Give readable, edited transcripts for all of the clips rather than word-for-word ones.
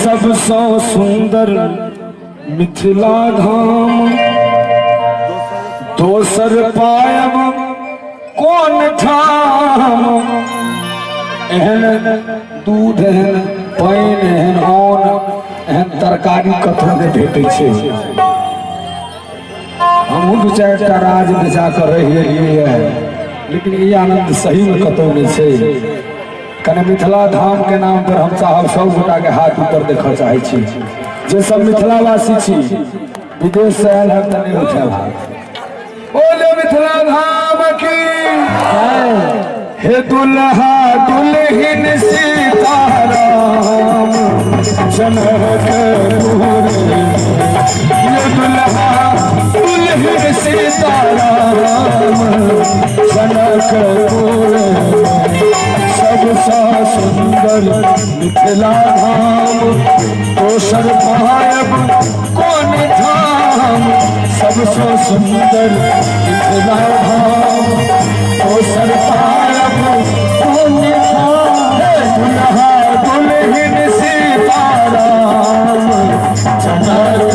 सबसो सुंदर मिथिला धाम दोसर पायब कोन ठाम। एहन दूध एहन पानि एहन अन्न एहन तरकारी कतौ नहीं भेटै छै। हमहूँ दू चारि टा राज में जाकर रहि गेलियै लेकिन ये आनंद सही में कतौ नहीं छै। कने मिथिला धाम के नाम पर हम साहब सब गोटा के हाथ ऊपर देखा चाहे छी। जे सब मिथिलावासी छी विदेश से आयल है नहीं उठा बोले मिथिला धाम की हे दुल्हा दुल्हन सीताराम जनक ये दुल्हा दुल्हन सीताराम जनक सबसा सुंदर मिथिला धाम दोसर पायब कोन धाम। सबसे सुंदर मिथिला धाम दोसर पायब कोन धाम। दुल्हा दुल्हन सीताराम जनक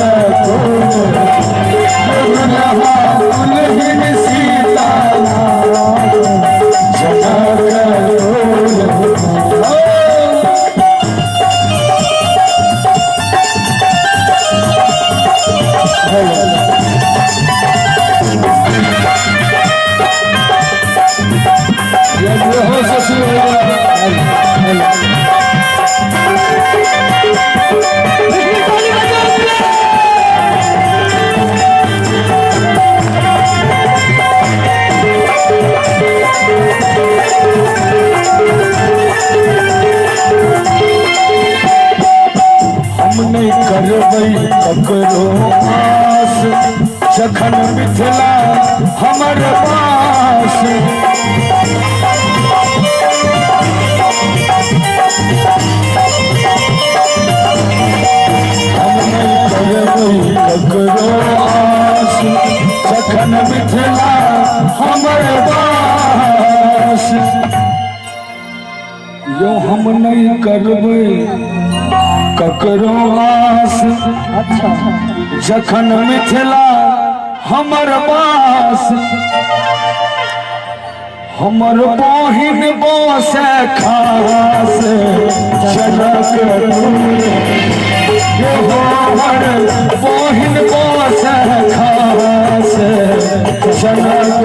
दुल्हा दुल्हन सीताराम जनक। ककरो आस जखन मिथिला हमर पास। हम नहीं करबै ककरो आस जखन मिथिला हमर पास। यो हम नहीं करबै ककरो आस जखन मिथिला हमर पास। हमर बहिन बसे खास जनक हमर बहिन बसे खास जनक।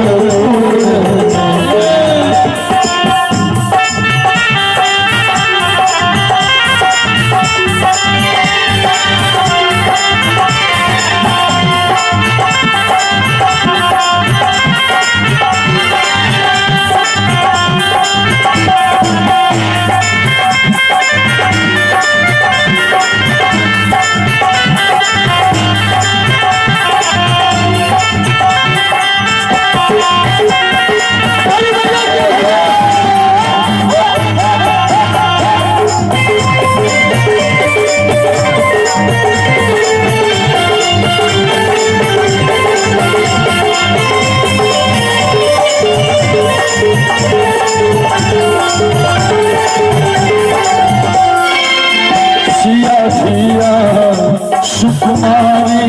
सुकुमारी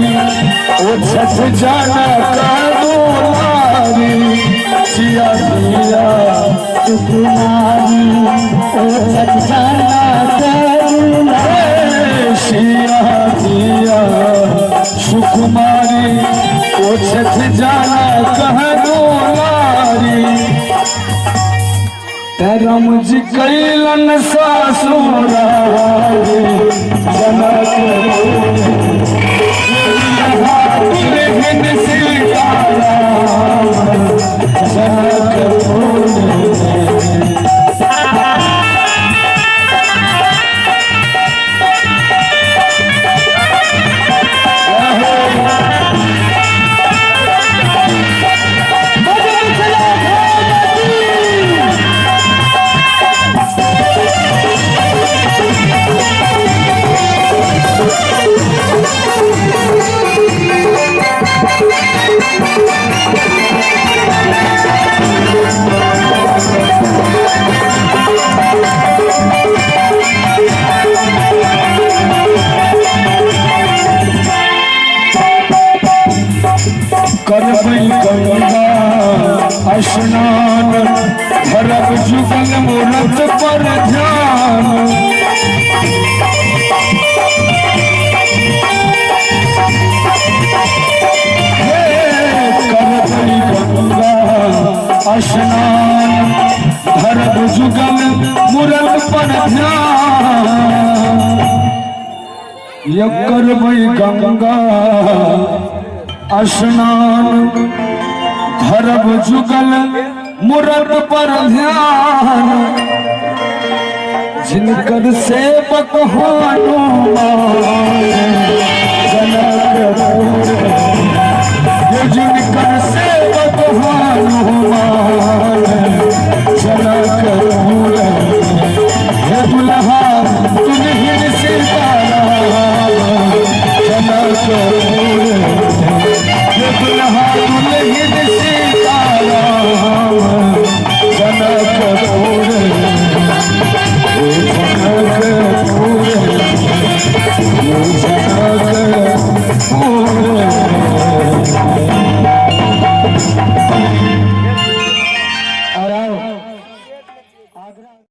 ओ छठ जाना काबुलारी सिया सिया सुकुमारी ओ छठ जाना काबुलारी सिया सिया सुकुमारी ओ छठ जाना काबुलारी। धर्म जी कैलन सासुरारी जनक दुल्हन सीताराम जनक। स्नान धरब जुगल मूरत पर ध्यान करबै गंगा स्नान धरब जुगल मूरत पर ध्यान जिनकर सेवक हानो